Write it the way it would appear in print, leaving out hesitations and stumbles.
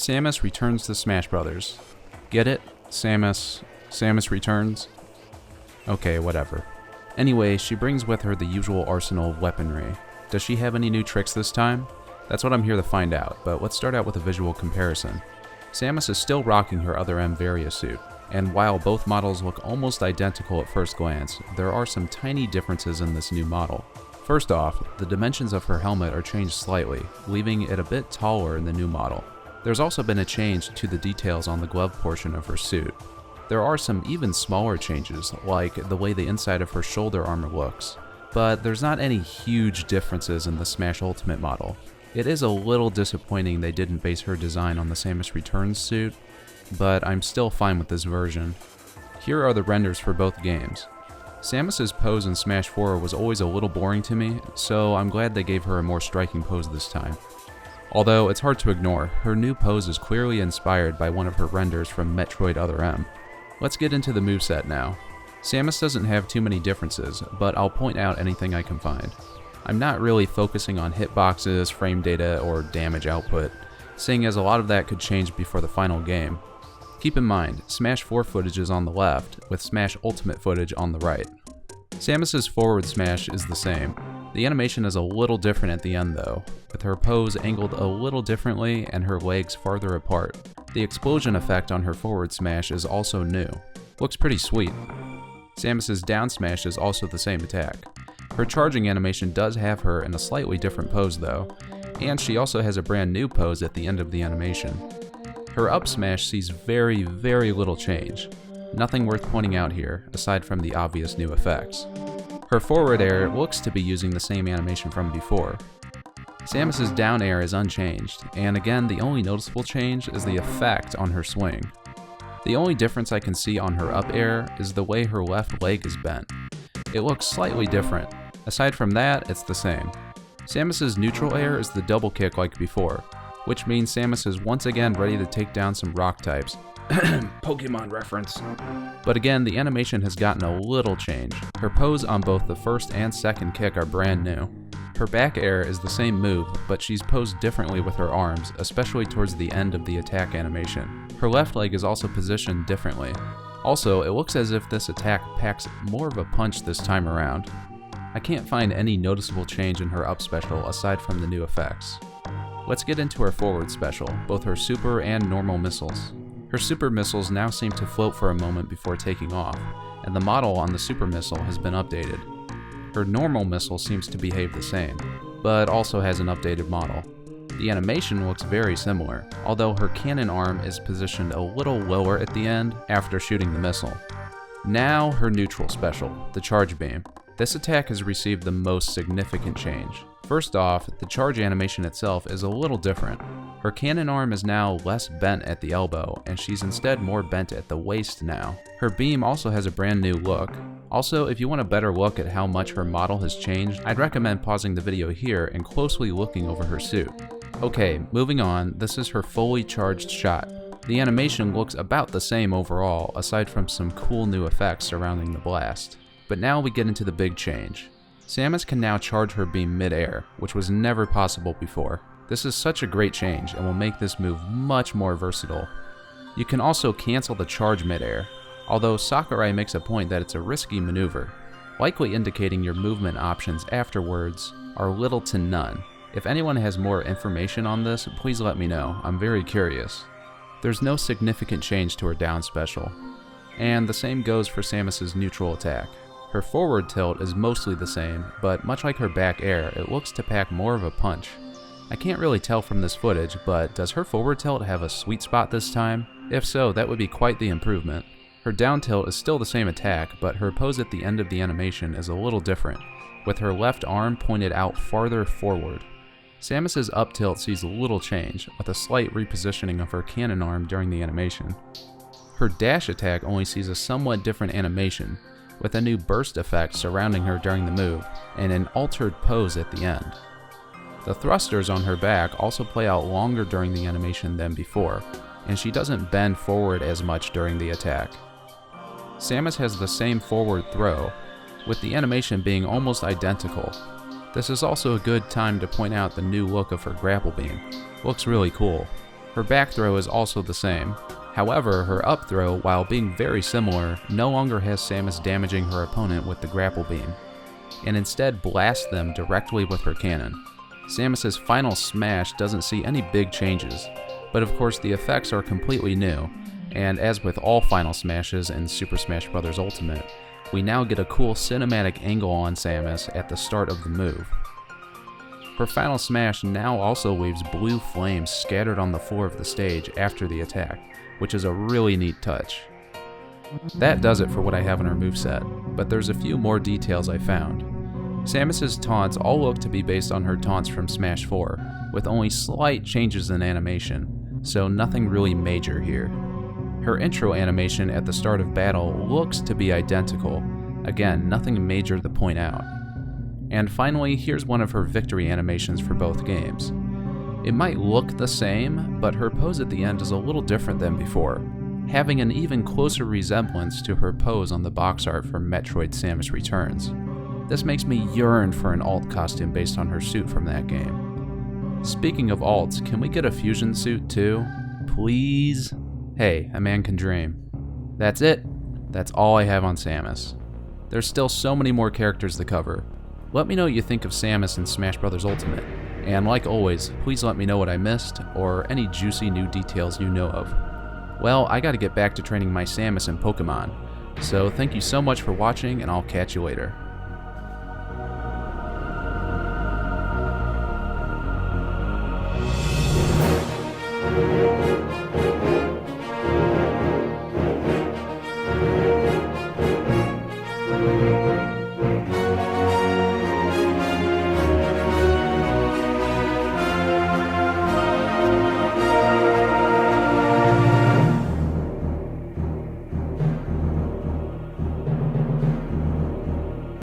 Samus returns to Smash Brothers. Get it? Samus returns? Okay, whatever. Anyway, she brings with her the usual arsenal of weaponry. Does she have any new tricks this time? That's what I'm here to find out, but let's start out with a visual comparison. Samus is still rocking her other M Varia suit, and while both models look almost identical at first glance, there are some tiny differences in this new model. First off, the dimensions of her helmet are changed slightly, leaving it a bit taller in the new model. There's also been a change to the details on the glove portion of her suit. There are some even smaller changes, like the way the inside of her shoulder armor looks, but there's not any huge differences in the Smash Ultimate model. It is a little disappointing they didn't base her design on the Samus Returns suit, but I'm still fine with this version. Here are the renders for both games. Samus's pose in Smash 4 was always a little boring to me, so I'm glad they gave her a more striking pose this time. Although it's hard to ignore, her new pose is clearly inspired by one of her renders from Metroid Other M. Let's get into the moveset now. Samus doesn't have too many differences, but I'll point out anything I can find. I'm not really focusing on hitboxes, frame data, or damage output, seeing as a lot of that could change before the final game. Keep in mind, Smash 4 footage is on the left, with Smash Ultimate footage on the right. Samus's forward smash is the same. The animation is a little different at the end though, with her pose angled a little differently and her legs farther apart. The explosion effect on her forward smash is also new. Looks pretty sweet. Samus's down smash is also the same attack. Her charging animation does have her in a slightly different pose though, and she also has a brand new pose at the end of the animation. Her up smash sees very little change. Nothing worth pointing out here, aside from the obvious new effects. Her forward air looks to be using the same animation from before. Samus's down air is unchanged, and again the only noticeable change is the effect on her swing. The only difference I can see on her up air is the way her left leg is bent. It looks slightly different. Aside from that, it's the same. Samus's neutral air is the double kick like before, which means Samus is once again ready to take down some rock types. Pokemon reference. But again, the animation has gotten a little change. Her pose on both the first and second kick are brand new. Her back air is the same move, but she's posed differently with her arms, especially towards the end of the attack animation. Her left leg is also positioned differently. Also, it looks as if this attack packs more of a punch this time around. I can't find any noticeable change in her up special aside from the new effects. Let's get into her forward special, both her super and normal missiles. Her super missiles now seem to float for a moment before taking off, and the model on the super missile has been updated. Her normal missile seems to behave the same, but also has an updated model. The animation looks very similar, although her cannon arm is positioned a little lower at the end after shooting the missile. Now her neutral special, the charge beam. This attack has received the most significant change. First off, the charge animation itself is a little different. Her cannon arm is now less bent at the elbow, and she's instead more bent at the waist now. Her beam also has a brand new look. Also, if you want a better look at how much her model has changed, I'd recommend pausing the video here and closely looking over her suit. Okay, moving on, this is her fully charged shot. The animation looks about the same overall, aside from some cool new effects surrounding the blast. But now we get into the big change. Samus can now charge her beam mid-air, which was never possible before. This is such a great change and will make this move much more versatile. You can also cancel the charge mid-air, although Sakurai makes a point that it's a risky maneuver, likely indicating your movement options afterwards are little to none. If anyone has more information on this, please let me know, I'm very curious. There's no significant change to her down special, and the same goes for Samus's neutral attack. Her forward tilt is mostly the same, but much like her back air, it looks to pack more of a punch. I can't really tell from this footage, but does her forward tilt have a sweet spot this time? If so, that would be quite the improvement. Her down tilt is still the same attack, but her pose at the end of the animation is a little different, with her left arm pointed out farther forward. Samus's up tilt sees little change, with a slight repositioning of her cannon arm during the animation. Her dash attack only sees a somewhat different animation, with a new burst effect surrounding her during the move, and an altered pose at the end. The thrusters on her back also play out longer during the animation than before, and she doesn't bend forward as much during the attack. Samus has the same forward throw, with the animation being almost identical. This is also a good time to point out the new look of her grapple beam. Looks really cool. Her back throw is also the same. However, her up throw, while being very similar, no longer has Samus damaging her opponent with the grapple beam, and instead blasts them directly with her cannon. Samus's final smash doesn't see any big changes, but of course the effects are completely new, and as with all final smashes in Super Smash Bros. Ultimate, we now get a cool cinematic angle on Samus at the start of the move. Her final smash now also leaves blue flames scattered on the floor of the stage after the attack, which is a really neat touch. That does it for what I have in her moveset, but there's a few more details I found. Samus's taunts all look to be based on her taunts from Smash 4, with only slight changes in animation, so nothing really major here. Her intro animation at the start of battle looks to be identical, again, nothing major to point out. And finally, here's one of her victory animations for both games. It might look the same, but her pose at the end is a little different than before, having an even closer resemblance to her pose on the box art for Metroid Samus Returns. This makes me yearn for an alt costume based on her suit from that game. Speaking of alts, can we get a fusion suit too? Please? Hey, a man can dream. That's it. That's all I have on Samus. There's still so many more characters to cover. Let me know what you think of Samus in Smash Bros. Ultimate. And like always, please let me know what I missed, or any juicy new details you know of. Well, I gotta get back to training my Samus in Pokemon, so thank you so much for watching, and I'll catch you later.